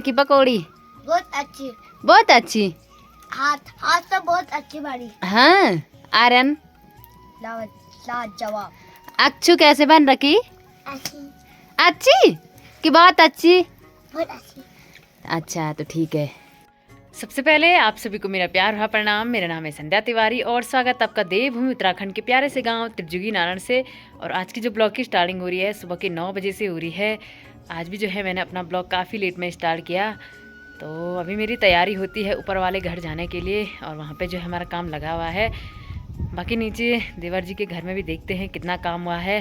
की पकौड़ी बहुत अच्छी। हाथ तो बहुत अच्छी बनी। हाँ आर्यन लाजवाब। अक्षु कैसे बन रखी? अच्छी अच्छी कि बहुत अच्छी? बहुत अच्छी। अच्छा तो ठीक है। सबसे पहले आप सभी को मेरा प्यार भरा प्रणाम। मेरा नाम है संध्या तिवारी और स्वागत आपका देवभूमि उत्तराखंड के प्यारे से गांव त्रिजुगी नारायण से। और आज की जो ब्लॉग की स्टार्टिंग हो रही है सुबह के 9 बजे से हो रही है। आज भी जो है मैंने अपना ब्लॉग काफ़ी लेट में स्टार्ट किया। तो अभी मेरी तैयारी होती है ऊपर वाले घर जाने के लिए और वहाँ पे जो है हमारा काम लगा हुआ है। बाकी नीचे देवर जी के घर में भी देखते हैं कितना काम हुआ है।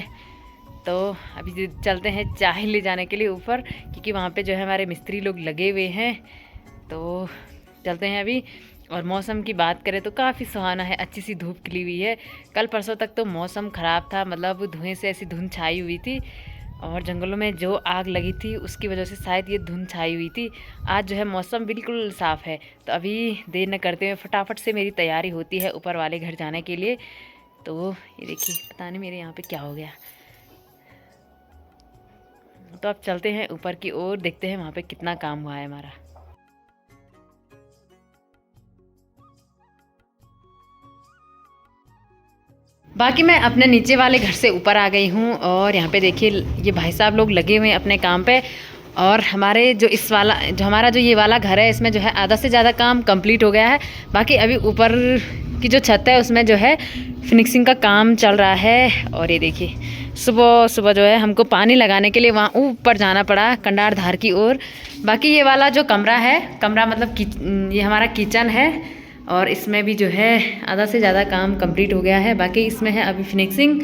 तो अभी चलते हैं चाय ले जाने के लिए ऊपर, क्योंकि वहाँ पे जो है हमारे मिस्त्री लोग लगे हुए हैं। तो चलते हैं अभी। और मौसम की बात करें तो काफ़ी सुहाना है, अच्छी सी धूप खिली हुई है। कल परसों तक तो मौसम ख़राब था, मतलब धुएं से ऐसी धुंध छाई हुई थी और जंगलों में जो आग लगी थी उसकी वजह से शायद ये धुंध छाई हुई थी। आज जो है मौसम बिल्कुल साफ़ है। तो अभी देर न करते हुए फटाफट से मेरी तैयारी होती है ऊपर वाले घर जाने के लिए। तो ये देखिए, पता नहीं मेरे यहाँ पे क्या हो गया। तो अब चलते हैं ऊपर की ओर, देखते हैं वहाँ पे कितना काम हुआ है हमारा। बाकी मैं अपने नीचे वाले घर से ऊपर आ गई हूँ और यहाँ पे देखिए ये भाई साहब लोग लगे हुए हैं अपने काम पे। और हमारे जो हमारा जो ये वाला घर है इसमें जो है आधा से ज़्यादा काम कंप्लीट हो गया है। बाकी अभी ऊपर की जो छत है उसमें जो है फिनिशिंग का काम चल रहा है। और ये देखिए सुबह सुबह जो है हमको पानी लगाने के लिए वहाँ ऊपर जाना पड़ा कंडार धार की ओर। बाकी ये वाला जो कमरा मतलब ये हमारा किचन है और इसमें भी जो है आधा से ज़्यादा काम कंप्लीट हो गया है। बाकी इसमें है अभी फिनिशिंग।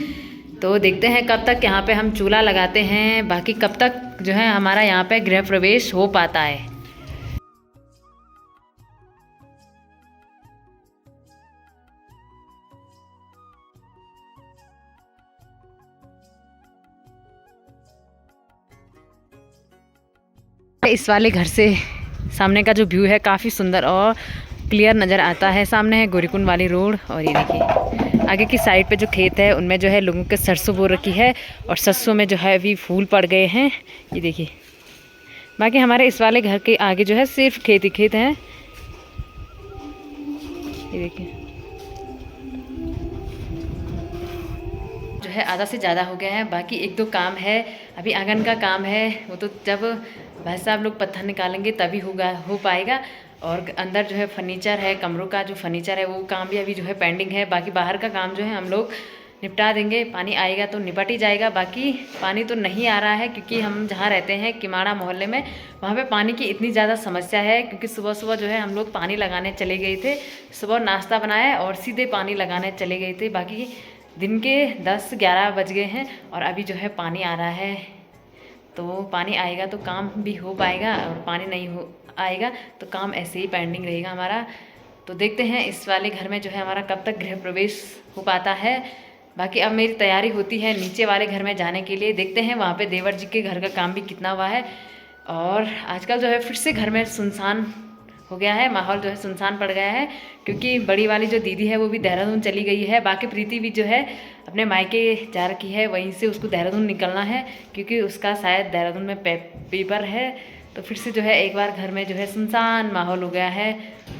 तो देखते हैं कब तक यहाँ पे हम चूल्हा लगाते हैं, बाकी कब तक जो है हमारा यहाँ पे गृह प्रवेश हो पाता है। इस वाले घर से सामने का जो व्यू है काफ़ी सुंदर और क्लियर नज़र आता है। सामने है गोरीकुंड वाली रोड और ये देखिए आगे की साइड पे जो खेत है उनमें जो है लोगों के सरसों बो रखी है और सरसों में जो है अभी फूल पड़ गए हैं, ये देखिए। बाकी हमारे इस वाले घर के आगे जो है सिर्फ खेत ही खेत हैं, ये देखिए। जो है आधा से ज़्यादा हो गया है, बाकी एक दो काम है अभी। आंगन का काम है वो तो जब भाई साहब लोग पत्थर निकालेंगे तभी हो पाएगा। और अंदर जो है फर्नीचर है, कमरों का जो फर्नीचर है वो काम भी अभी जो है पेंडिंग है। बाकी बाहर का काम जो है हम लोग निपटा देंगे, पानी आएगा तो निपट ही जाएगा। बाकी पानी तो नहीं आ रहा है क्योंकि हम जहाँ रहते हैं किमाड़ा मोहल्ले में, वहाँ पे पानी की इतनी ज़्यादा समस्या है। क्योंकि सुबह सुबह जो है हम लोग पानी लगाने चले गए थे, सुबह नाश्ता बनाया और सीधे पानी लगाने चले गए थे। बाकी दिन के 10-11 बज गए हैं और अभी जो है पानी आ रहा है। तो पानी आएगा तो काम भी हो पाएगा और पानी नहीं आएगा तो काम ऐसे ही पेंडिंग रहेगा हमारा। तो देखते हैं इस वाले घर में जो है हमारा कब तक गृह प्रवेश हो पाता है। बाकी अब मेरी तैयारी होती है नीचे वाले घर में जाने के लिए, देखते हैं वहाँ पे देवर जी के घर का काम भी कितना हुआ है। और आजकल जो है फिर से घर में सुनसान हो गया है, माहौल जो है सुनसान पड़ गया है क्योंकि बड़ी वाली जो दीदी है वो भी देहरादून चली गई है। बाकी प्रीति भी जो है अपने मायके जा रखी है, वहीं से उसको देहरादून निकलना है क्योंकि उसका शायद देहरादून में पेपर है। तो फिर से जो है एक बार घर में जो है सुनसान माहौल हो गया है।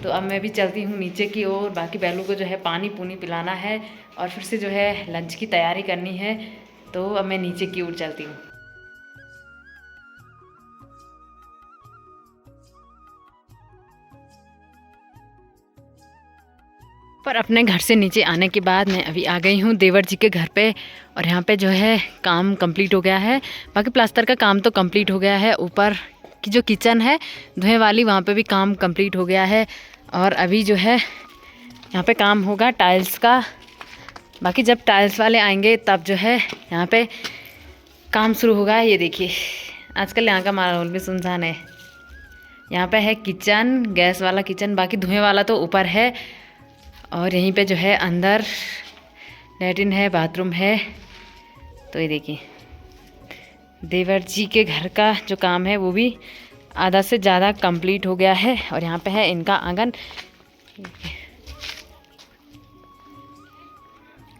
तो अब मैं भी चलती हूँ नीचे की ओर, बाकी बैलों को जो है पानी पूनी पिलाना है और फिर से जो है लंच की तैयारी करनी है। तो अब मैं नीचे की ओर चलती हूँ। पर अपने घर से नीचे आने के बाद मैं अभी आ गई हूँ देवर जी के घर पे और यहाँ पे जो है काम कंप्लीट हो गया है। बाकी प्लास्टर का काम तो कंप्लीट हो गया है। ऊपर की जो किचन है धुएं वाली वहाँ पे भी काम कंप्लीट हो गया है और अभी जो है यहाँ पे काम होगा टाइल्स का। बाकी जब टाइल्स वाले आएंगे तब जो है यहाँ पे काम शुरू होगा। ये देखिए आजकल यहाँ का माहौल भी सुनसान है। यहाँ पे है किचन, गैस वाला किचन, बाकी धुएं वाला तो ऊपर है। और यहीं पे जो है अंदर लैट्रिन है, बाथरूम है। तो ये देखिए देवर जी के घर का जो काम है वो भी आधा से ज़्यादा कंप्लीट हो गया है। और यहाँ पे है इनका आंगन,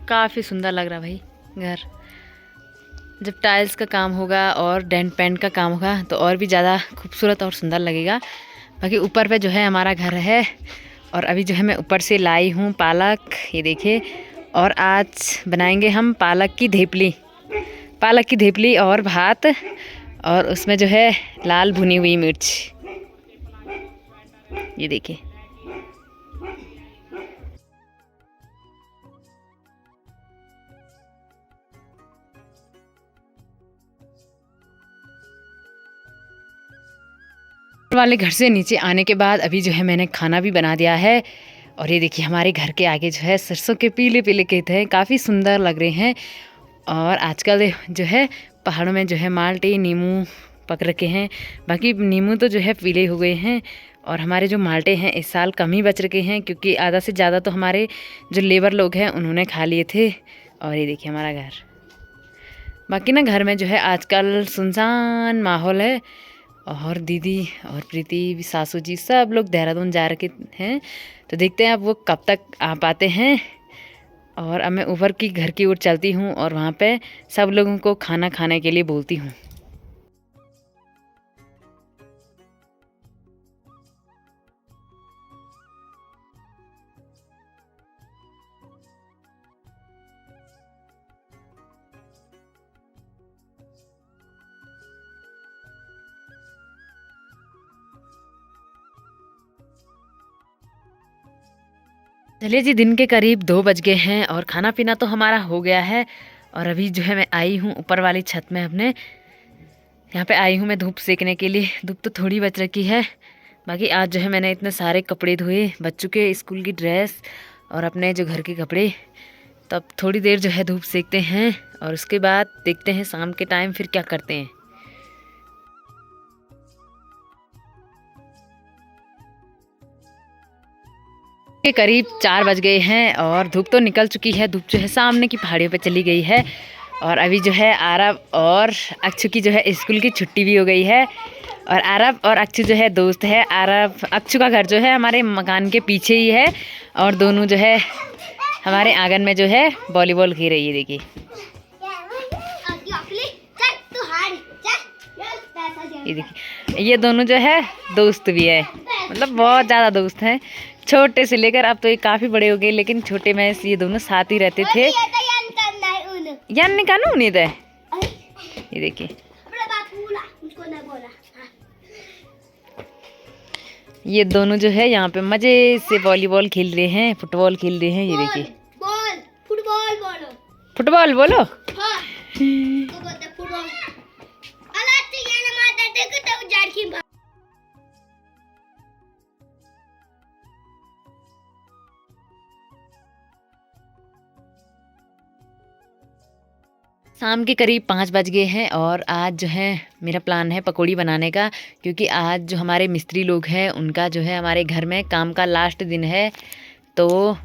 काफ़ी सुंदर लग रहा भाई घर। जब टाइल्स का काम होगा और डेंट पेंट का काम होगा तो और भी ज़्यादा खूबसूरत और सुंदर लगेगा। बाकी ऊपर पे जो है हमारा घर है और अभी जो है मैं ऊपर से लाई हूँ पालक, ये देखिए। और आज बनाएंगे हम पालक की धेपली और भात, और उसमें जो है लाल भुनी हुई मिर्च, ये देखिए। वाले घर से नीचे आने के बाद अभी जो है मैंने खाना भी बना दिया है। और ये देखिए हमारे घर के आगे जो है सरसों के पीले पीले खेत हैं, काफ़ी सुंदर लग रहे हैं। और आजकल जो है पहाड़ों में जो है माल्टे नींबू पक रखे हैं। बाकी नींबू तो जो है पीले हो गए हैं और हमारे जो माल्टे हैं इस साल कम ही बच रखे हैं, क्योंकि आधा से ज़्यादा तो हमारे जो लेबर लोग हैं उन्होंने खा लिए थे। और ये देखिए हमारा घर। बाकी ना घर में जो है आजकल सुनसान माहौल है। और दीदी और प्रीति सासू जी सब लोग देहरादून जा रखे हैं, तो देखते हैं अब वो कब तक आ पाते हैं। और अब मैं ऊपर की घर की ओर चलती हूँ और वहाँ पे सब लोगों को खाना खाने के लिए बोलती हूँ। चलिए जी, दिन के करीब 2 बज गए हैं और खाना पीना तो हमारा हो गया है। और अभी जो है मैं आई हूँ ऊपर वाली छत में, अपने यहाँ पे आई हूँ मैं धूप सेकने के लिए। धूप तो थोड़ी बच रखी है। बाकी आज जो है मैंने इतने सारे कपड़े धोए, बच्चों के स्कूल की ड्रेस और अपने जो घर के कपड़े। तब थोड़ी देर जो है धूप सेकते हैं और उसके बाद देखते हैं शाम के टाइम फिर क्या करते हैं। के करीब 4 बज गए हैं और धूप तो निकल चुकी है। धूप जो है सामने की पहाड़ियों पे चली गई है। और अभी जो है आरब और अक्षु की जो है स्कूल की छुट्टी भी हो गई है। और आरब और अक्षु जो है दोस्त है। अक्षु का घर जो है हमारे मकान के पीछे ही है और दोनों जो है हमारे आंगन में जो है वॉलीबॉल खेल रही है। देखिए ये देखिए, ये दोनों जो है दोस्त भी है, मतलब बहुत ज़्यादा दोस्त हैं। छोटे से लेकर अब तो ये काफ़ी बड़े हो गए, लेकिन छोटे में ये दोनों साथ ही रहते थे। यान ने कहा उन्हें दे, ये देखिए ये दोनों जो है यहाँ पे मजे से वॉलीबॉल खेल रहे हैं, फुटबॉल खेल रहे हैं। ये देखिए फुटबॉल बोलो। शाम के करीब 5 बज गए हैं और आज जो है मेरा प्लान है पकौड़ी बनाने का, क्योंकि आज जो हमारे मिस्त्री लोग हैं उनका जो है हमारे घर में काम का लास्ट दिन है। तो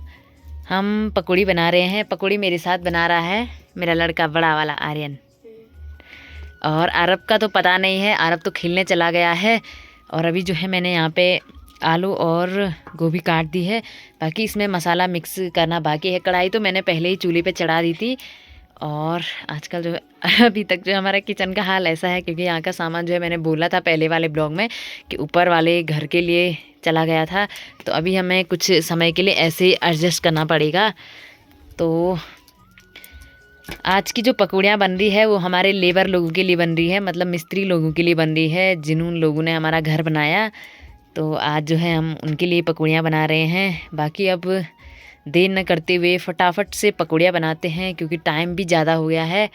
हम पकौड़ी बना रहे हैं। पकौड़ी मेरे साथ बना रहा है मेरा लड़का बड़ा वाला आर्यन। और अरब का तो पता नहीं है, अरब तो खेलने चला गया है। और अभी जो है मैंने यहाँ पे आलू और गोभी काट दी है। बाकी इसमें मसाला मिक्स करना बाकी है। कढ़ाई तो मैंने पहले ही चूल्हे पे चढ़ा दी थी। और आजकल जो है अभी तक जो हमारा किचन का हाल ऐसा है, क्योंकि यहाँ का सामान जो है मैंने बोला था पहले वाले ब्लॉग में कि ऊपर वाले घर के लिए चला गया था, तो अभी हमें कुछ समय के लिए ऐसे एडजस्ट करना पड़ेगा। तो आज की जो पकौड़ियाँ बन रही है वो हमारे लेबर लोगों के लिए बन रही है, मतलब मिस्त्री लोगों के लिए बन रही है, जिन्होंने लोगों ने हमारा घर बनाया। तो आज जो है हम उनके लिए पकौड़ियाँ बना रहे हैं। बाकी अब देर न करते हुए फटाफट से पकौड़ियाँ बनाते हैं, क्योंकि टाइम भी ज़्यादा हो गया है।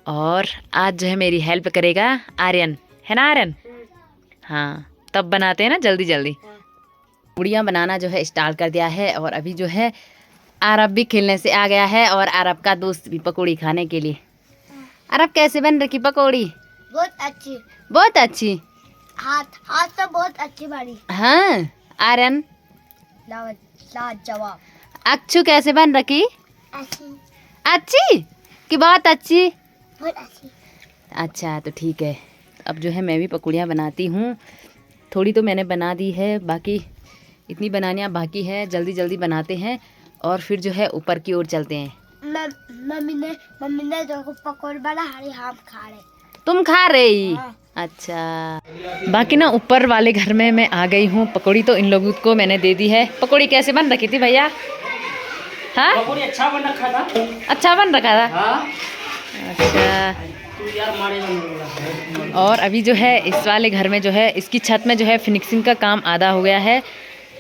और आज जो है मेरी हेल्प करेगा आर्यन, है ना आर्यन? हाँ, तब बनाते हैं ना जल्दी जल्दी। पकौड़ियाँ बनाना जो है स्टार्ट कर दिया है। और अभी जो है अरब भी खेलने से आ गया है और अरब का दोस्त भी पकौड़ी खाने के लिए। अरब कैसे बन रखी पकौड़ी? बहुत अच्छी, बहुत अच्छी। हाथ तो बहुत अच्छी बनी। हाँ आर्यन? लाजवाब। अक्षु कैसे बन रखी? अच्छी। अच्छी कि बहुत अच्छी? बहुत अच्छी। अच्छा तो ठीक है। अब जो है मैं भी पकौड़ियाँ बनाती हूँ। थोड़ी तो मैंने बना दी है, बाकी इतनी बनानियाँ बाकी है। जल्दी जल्दी बनाते हैं और फिर जो है ऊपर की ओर चलते हैं। मम्मी ने देखो पकौड़े बना हरी हम खा रहे। तुम खा रही? हाँ। अच्छा। बाकी ना ऊपर वाले घर में मैं आ गई हूँ। पकौड़ी तो इन लोगों को मैंने दे दी है। पकौड़ी कैसे बन रखी थी भैया? हाँ, पकौड़ी अच्छा बन रखा था। अच्छा बन रखा था। हाँ। अच्छा। तू यार मारे बन। और अभी जो है इस वाले घर में जो है इसकी छत में जो है फिनिशिंग का काम आधा हो गया है।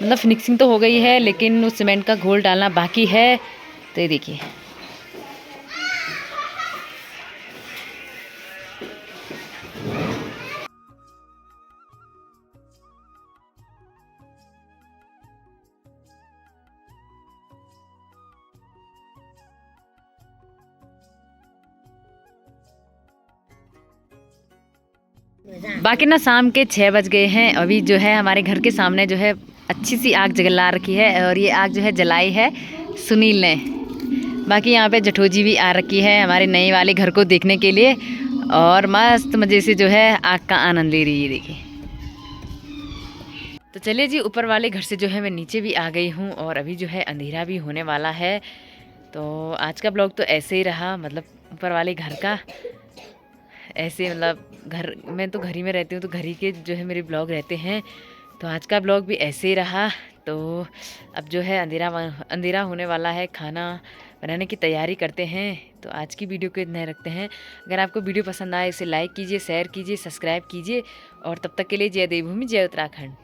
मतलब फिनिशिंग तो हो गई है लेकिन उस सीमेंट का घोल डालना बाकी है। तो ये देखिए। बाकी ना शाम के 6 बज गए हैं। अभी जो है हमारे घर के सामने जो है अच्छी सी आग जला रखी है और ये आग जो है जलाई है सुनील ने। बाकी यहाँ पे जठोजी भी आ रखी है हमारे नए वाले घर को देखने के लिए और मस्त मज़े से जो है आग का आनंद ले रही है। देखिए। तो चलिए जी, ऊपर वाले घर से जो है मैं नीचे भी आ गई हूँ और अभी जो है अंधेरा भी होने वाला है। तो आज का ब्लॉग तो ऐसे ही रहा, मतलब ऊपर वाले घर का ऐसे, मतलब घर मैं तो घर ही में रहती हूँ तो घर ही के जो है मेरे ब्लॉग रहते हैं। तो आज का ब्लॉग भी ऐसे ही रहा। तो अब जो है अंधेरा होने वाला है, खाना बनाने की तैयारी करते हैं। तो आज की वीडियो को इतना ही रखते हैं। अगर आपको वीडियो पसंद आए इसे लाइक कीजिए, शेयर कीजिए, सब्सक्राइब कीजिए और तब तक के लिए जय देवभूमि, जय उत्तराखंड।